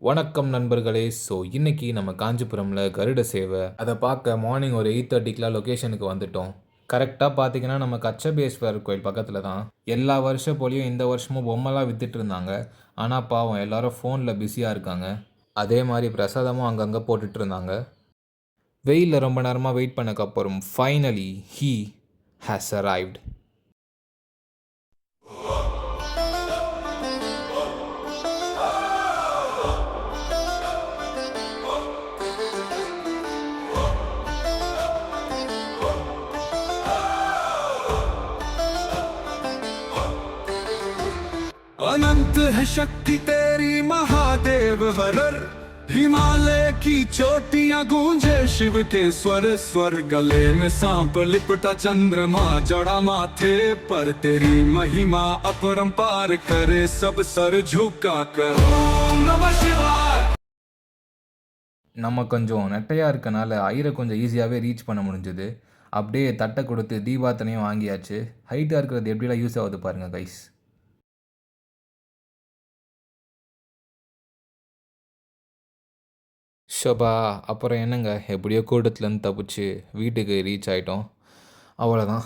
வணக்கம் நண்பர்களே. இன்னைக்கு நம்ம காஞ்சிபுரம்ல கருட சேவை. அத பார்க்க மார்னிங் ஒரு 8:30க்குலாம் லொகேஷனுக்கு வந்துட்டோம். கரெக்ட்டா பார்த்தீங்கன்னா, நம்ம கச்சபேஸ்வரர் கோயில் பக்கத்துல தான். எல்லா வருஷம் போலயும் இந்த வருஷமும் பொம்மைலாம் வித்துட்டு இருந்தாங்க. ஆனா பாவம் எல்லாரும் ஃபோன்ல பிஸியா இருக்காங்க. அதே மாரி பிரசாதமும் அங்கங்க போட்டுட்டு இருந்தாங்க. வெயில்ல ரொம்ப நேரமா வெயிட் பண்ணக்கப்புறம் ஃபைனலி ஹி ஹாஸ் அரைவ்ட். अनंत है शक्ति तेरी महादेव वरर। हिमालय की चोटियां गूंजे शिव के स्वर स्वर। गले में सांप लिपटा चंद्रमा जड़ा माथे पर। तेरी महिमा अपरंपार करे सब सर झुका कर। ओम नमः शिवाय। நம்ம கொஞ்சம் நெட்டையா இருக்கனால ஐயர கொஞ்சம் ஈஸியாவே ரீச் பண்ண முடிஞ்சது. அப்படியே தட்ட குடுத்து தீபார்த்தனையும் வாங்கியாச்சு. ஹைட்டா இருக்கிறது எப்படிலாம் யூஸ் ஆகுது பாருங்க கைஸ். ஷபா! அப்புறம் என்னங்க, எப்படியோ கூட்டத்துலேருந்து தப்பிச்சு வீட்டுக்கு ரீச் ஆயிட்டோம். அவ்வளோதான்.